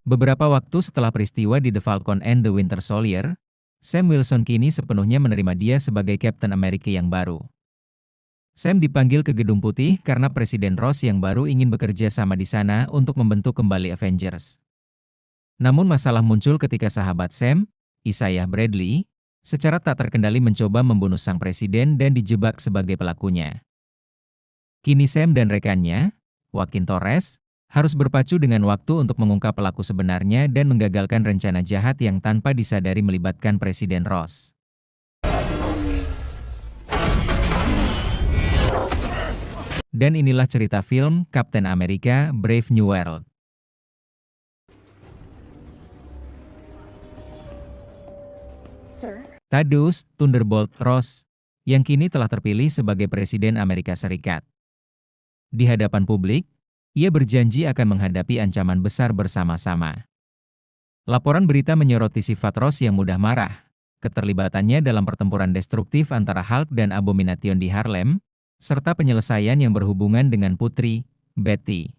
Beberapa waktu setelah peristiwa di The Falcon and the Winter Soldier, Sam Wilson kini sepenuhnya menerima dia sebagai Captain America yang baru. Sam dipanggil ke Gedung Putih karena Presiden Ross yang baru ingin bekerja sama di sana untuk membentuk kembali Avengers. Namun masalah muncul ketika sahabat Sam, Isaiah Bradley, secara tak terkendali mencoba membunuh sang presiden dan dijebak sebagai pelakunya. Kini Sam dan rekannya, Joaquin Torres, harus berpacu dengan waktu untuk mengungkap pelaku sebenarnya dan menggagalkan rencana jahat yang tanpa disadari melibatkan Presiden Ross. Dan inilah cerita film Captain America Brave New World. Sir? Thaddeus Thunderbolt Ross, yang kini telah terpilih sebagai Presiden Amerika Serikat. Di hadapan publik, ia berjanji akan menghadapi ancaman besar bersama-sama. Laporan berita menyoroti sifat Ross yang mudah marah, keterlibatannya dalam pertempuran destruktif antara Hulk dan Abomination di Harlem, serta penyelesaian yang berhubungan dengan putri, Betty.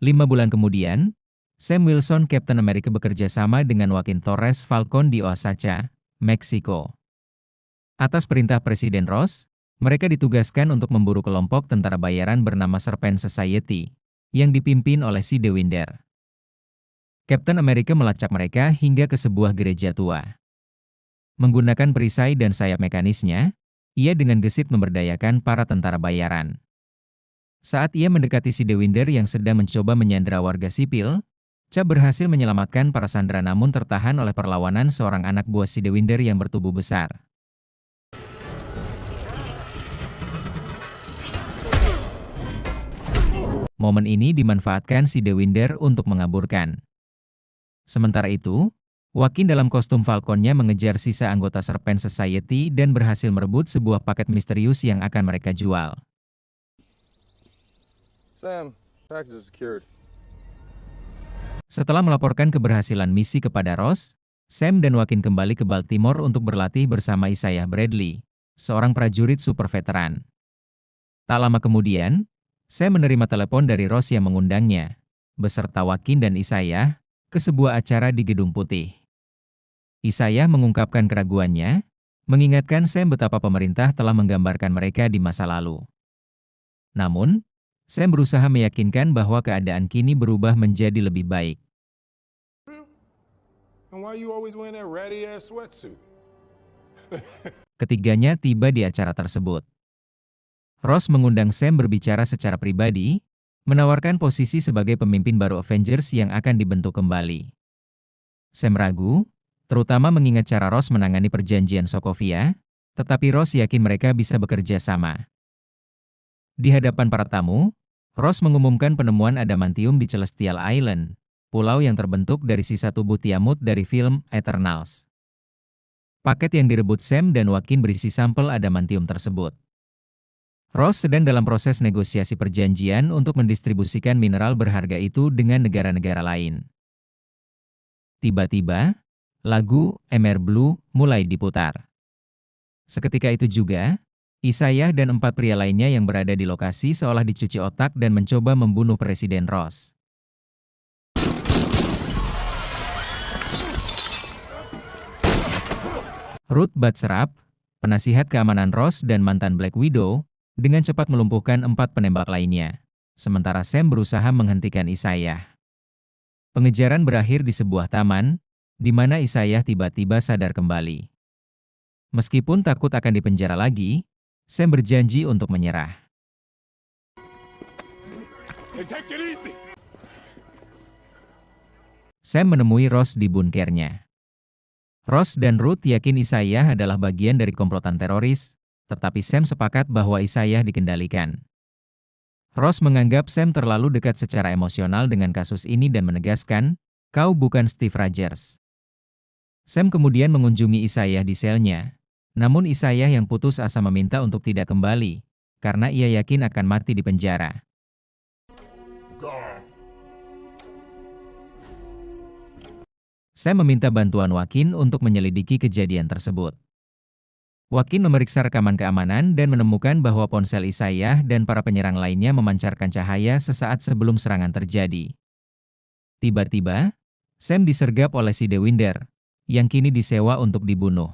Lima bulan kemudian, Sam Wilson Captain America bekerja sama dengan Joaquin Torres Falcon di Oaxaca, Meksiko. Atas perintah Presiden Ross, mereka ditugaskan untuk memburu kelompok tentara bayaran bernama Serpent Society, yang dipimpin oleh si Dewinder. Captain America melacak mereka hingga ke sebuah gereja tua. Menggunakan perisai dan sayap mekanisnya, ia dengan gesit memberdayakan para tentara bayaran. Saat ia mendekati si Dewinder yang sedang mencoba menyandera warga sipil, Cap berhasil menyelamatkan para sandera namun tertahan oleh perlawanan seorang anak buah si Dewinder yang bertubuh besar. Momen ini dimanfaatkan si Dewinder untuk mengaburkan. Sementara itu, Joaquin dalam kostum Falconnya mengejar sisa anggota Serpent Society dan berhasil merebut sebuah paket misterius yang akan mereka jual. Sam, package is secured. Setelah melaporkan keberhasilan misi kepada Ross, Sam dan Joaquin kembali ke Baltimore untuk berlatih bersama Isaiah Bradley, seorang prajurit super veteran. Tak lama kemudian, Sam menerima telepon dari Ross yang mengundangnya, beserta Joaquin dan Isaiah, ke sebuah acara di Gedung Putih. Isaiah mengungkapkan keraguannya, mengingatkan Sam betapa pemerintah telah menggambarkan mereka di masa lalu. Namun, Sam berusaha meyakinkan bahwa keadaan kini berubah menjadi lebih baik. And why you always wearing that ratty-ass sweatsuit? Ketiganya tiba di acara tersebut. Ross mengundang Sam berbicara secara pribadi, menawarkan posisi sebagai pemimpin baru Avengers yang akan dibentuk kembali. Sam ragu, terutama mengingat cara Ross menangani perjanjian Sokovia, tetapi Ross yakin mereka bisa bekerja sama. Di hadapan para tamu, Ross mengumumkan penemuan adamantium di Celestial Island, pulau yang terbentuk dari sisa tubuh Tiamut dari film Eternals. Paket yang direbut Sam dan Joaquin berisi sampel adamantium tersebut. Ross sedang dalam proses negosiasi perjanjian untuk mendistribusikan mineral berharga itu dengan negara-negara lain. Tiba-tiba, lagu Emer Blue mulai diputar. Seketika itu juga, Isaiah dan 4 pria lainnya yang berada di lokasi seolah dicuci otak dan mencoba membunuh Presiden Ross. Ruth Batserap, penasihat keamanan Ross dan mantan Black Widow, dengan cepat melumpuhkan 4 penembak lainnya, sementara Sam berusaha menghentikan Isaiah. Pengejaran berakhir di sebuah taman, di mana Isaiah tiba-tiba sadar kembali. Meskipun takut akan dipenjara lagi, Sam berjanji untuk menyerah. Hey, take it easy. Sam menemui Ross di bunkernya. Ross dan Ruth yakin Isaiah adalah bagian dari komplotan teroris, tetapi Sam sepakat bahwa Isaiah dikendalikan. Ross menganggap Sam terlalu dekat secara emosional dengan kasus ini dan menegaskan, "Kau bukan Steve Rogers." Sam kemudian mengunjungi Isaiah di selnya, namun Isaiah yang putus asa meminta untuk tidak kembali, karena ia yakin akan mati di penjara. Sam meminta bantuan Joaquin untuk menyelidiki kejadian tersebut. Wakin memeriksa rekaman keamanan dan menemukan bahwa ponsel Isaiah dan para penyerang lainnya memancarkan cahaya sesaat sebelum serangan terjadi. Tiba-tiba, Sam disergap oleh si Dewinder, yang kini disewa untuk dibunuh.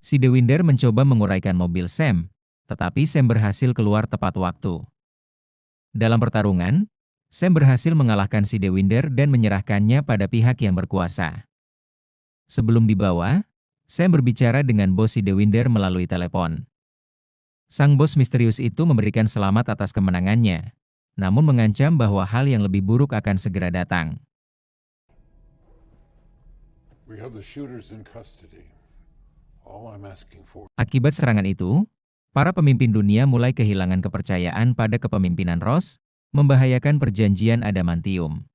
Si Dewinder mencoba menguraikan mobil Sam, tetapi Sam berhasil keluar tepat waktu. Dalam pertarungan, Sam berhasil mengalahkan si Dewinder dan menyerahkannya pada pihak yang berkuasa. Sebelum dibawa, Sam berbicara dengan bos si Dewinder melalui telepon. Sang bos misterius itu memberikan selamat atas kemenangannya, namun mengancam bahwa hal yang lebih buruk akan segera datang. We have the shooters in custody. All I'm asking for. Akibat serangan itu, para pemimpin dunia mulai kehilangan kepercayaan pada kepemimpinan Ross, membahayakan perjanjian adamantium.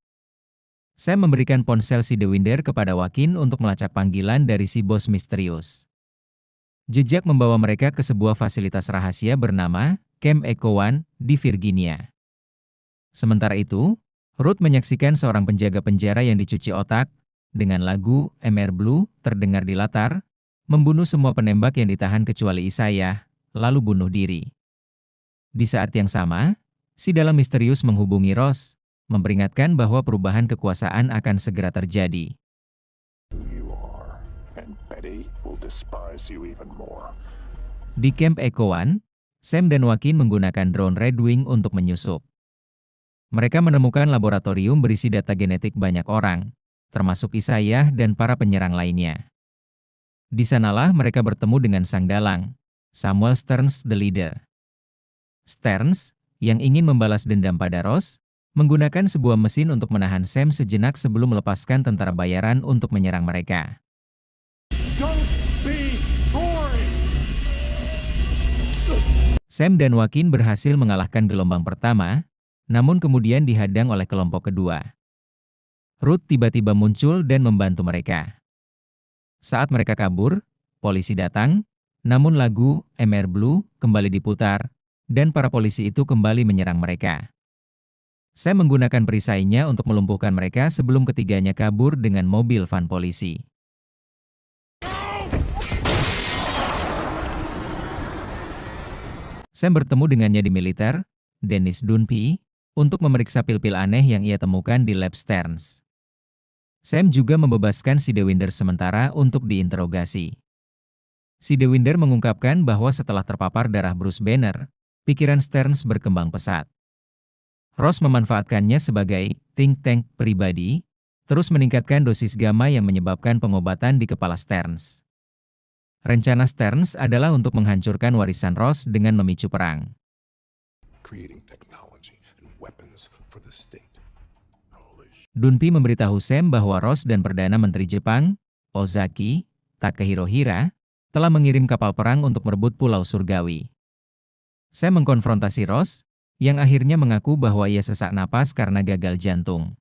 Sam memberikan ponsel si Dewinder kepada Wakin untuk melacak panggilan dari si bos misterius. Jejak membawa mereka ke sebuah fasilitas rahasia bernama Camp Echo One di Virginia. Sementara itu, Ruth menyaksikan seorang penjaga penjara yang dicuci otak, dengan lagu MR Blue terdengar di latar, membunuh semua penembak yang ditahan kecuali Isaiah, lalu bunuh diri. Di saat yang sama, si dalang misterius menghubungi Ross, memperingatkan bahwa perubahan kekuasaan akan segera terjadi. You are, and Betty will despise you even more. Di Camp Echo One, Sam dan Wakin menggunakan drone Red Wing untuk menyusup. Mereka menemukan laboratorium berisi data genetik banyak orang, termasuk Isaiah dan para penyerang lainnya. Di sanalah mereka bertemu dengan sang dalang, Samuel Stearns the Leader. Stearns, yang ingin membalas dendam pada Ross, menggunakan sebuah mesin untuk menahan Sam sejenak sebelum melepaskan tentara bayaran untuk menyerang mereka. Don't be boring. Sam dan Wakin berhasil mengalahkan gelombang pertama, namun kemudian dihadang oleh kelompok kedua. Ruth tiba-tiba muncul dan membantu mereka. Saat mereka kabur, polisi datang, namun lagu MR Blue kembali diputar, dan para polisi itu kembali menyerang mereka. Sam menggunakan perisainya untuk melumpuhkan mereka sebelum ketiganya kabur dengan mobil van polisi. Sam bertemu dengannya di militer, Dennis Dunphy, untuk memeriksa pil-pil aneh yang ia temukan di lab Stearns. Sam juga membebaskan si Dewinder sementara untuk diinterogasi. Si Dewinder mengungkapkan bahwa setelah terpapar darah Bruce Banner, pikiran Stearns berkembang pesat. Ross memanfaatkannya sebagai think tank pribadi, terus meningkatkan dosis gamma yang menyebabkan pengobatan di kepala Stearns. Rencana Stearns adalah untuk menghancurkan warisan Ross dengan memicu perang. Creating technology and weapons for the state. Holy shit. Dunphy memberitahu Sam bahwa Ross dan Perdana Menteri Jepang, Ozaki Takehiro Hira, telah mengirim kapal perang untuk merebut Pulau Surgawi. Sam mengkonfrontasi Ross, yang akhirnya mengaku bahwa ia sesak napas karena gagal jantung.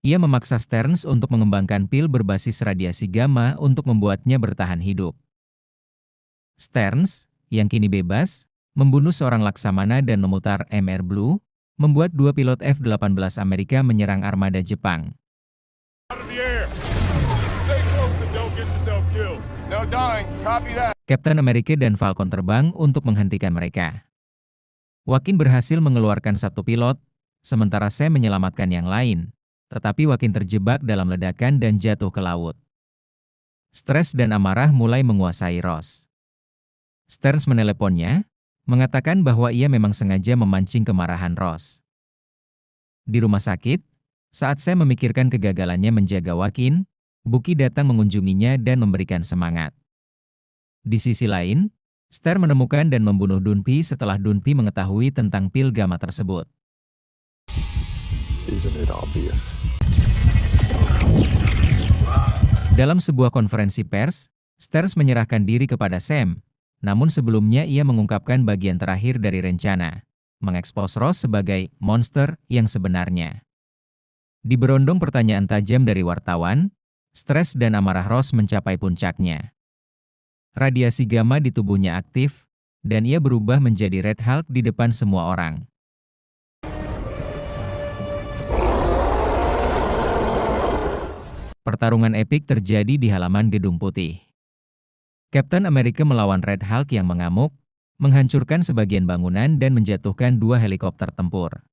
Ia memaksa Stearns untuk mengembangkan pil berbasis radiasi gamma untuk membuatnya bertahan hidup. Stearns, yang kini bebas, membunuh seorang laksamana dan memutar MR Blue, membuat 2 pilot F-18 Amerika menyerang armada Jepang. Out of the air. Stay close and don't get yourself killed. No dying. Copy that. Kapten Amerika dan Falcon terbang untuk menghentikan mereka. Wakin berhasil mengeluarkan satu pilot, sementara Sam menyelamatkan yang lain, tetapi Wakin terjebak dalam ledakan dan jatuh ke laut. Stres dan amarah mulai menguasai Ross. Stearns meneleponnya, mengatakan bahwa ia memang sengaja memancing kemarahan Ross. Di rumah sakit, saat Sam memikirkan kegagalannya menjaga Wakin, Bucky datang mengunjunginya dan memberikan semangat. Di sisi lain, Stearns menemukan dan membunuh Dunphy setelah Dunphy mengetahui tentang pil gamma tersebut. Isn't it obvious? Dalam sebuah konferensi pers, Stearns menyerahkan diri kepada Sam, namun sebelumnya ia mengungkapkan bagian terakhir dari rencana, mengekspos Ross sebagai monster yang sebenarnya. Di berondong pertanyaan tajam dari wartawan, stres dan amarah Ross mencapai puncaknya. Radiasi gamma di tubuhnya aktif, dan ia berubah menjadi Red Hulk di depan semua orang. Pertarungan epik terjadi di halaman Gedung Putih. Captain America melawan Red Hulk yang mengamuk, menghancurkan sebagian bangunan dan menjatuhkan 2 helikopter tempur.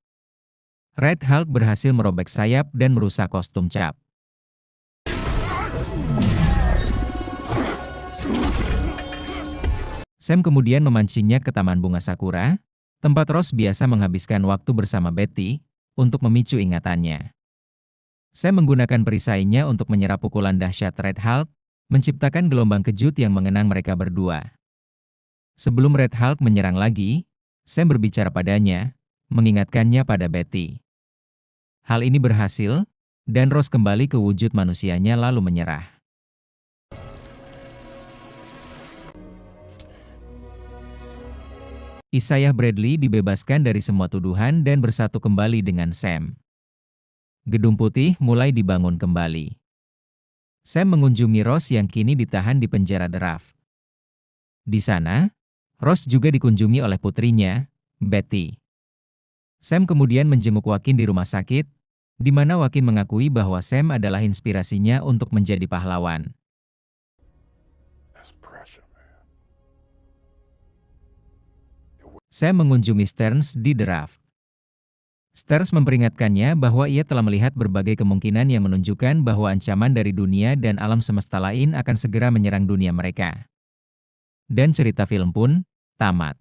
Red Hulk berhasil merobek sayap dan merusak kostum Cap. Sam kemudian memancingnya ke Taman Bunga Sakura, tempat Ross biasa menghabiskan waktu bersama Betty, untuk memicu ingatannya. Sam menggunakan perisainya untuk menyerap pukulan dahsyat Red Hulk, menciptakan gelombang kejut yang mengenang mereka berdua. Sebelum Red Hulk menyerang lagi, Sam berbicara padanya, mengingatkannya pada Betty. Hal ini berhasil, dan Ross kembali ke wujud manusianya lalu menyerah. Isaiah Bradley dibebaskan dari semua tuduhan dan bersatu kembali dengan Sam. Gedung Putih mulai dibangun kembali. Sam mengunjungi Ross yang kini ditahan di penjara Draft. Di sana, Ross juga dikunjungi oleh putrinya, Betty. Sam kemudian menjenguk Joaquin di rumah sakit, di mana Joaquin mengakui bahwa Sam adalah inspirasinya untuk menjadi pahlawan. That's pressure, man. Sam mengunjungi Stearns di Draft. Stearns memperingatkannya bahwa ia telah melihat berbagai kemungkinan yang menunjukkan bahwa ancaman dari dunia dan alam semesta lain akan segera menyerang dunia mereka. Dan cerita film pun tamat.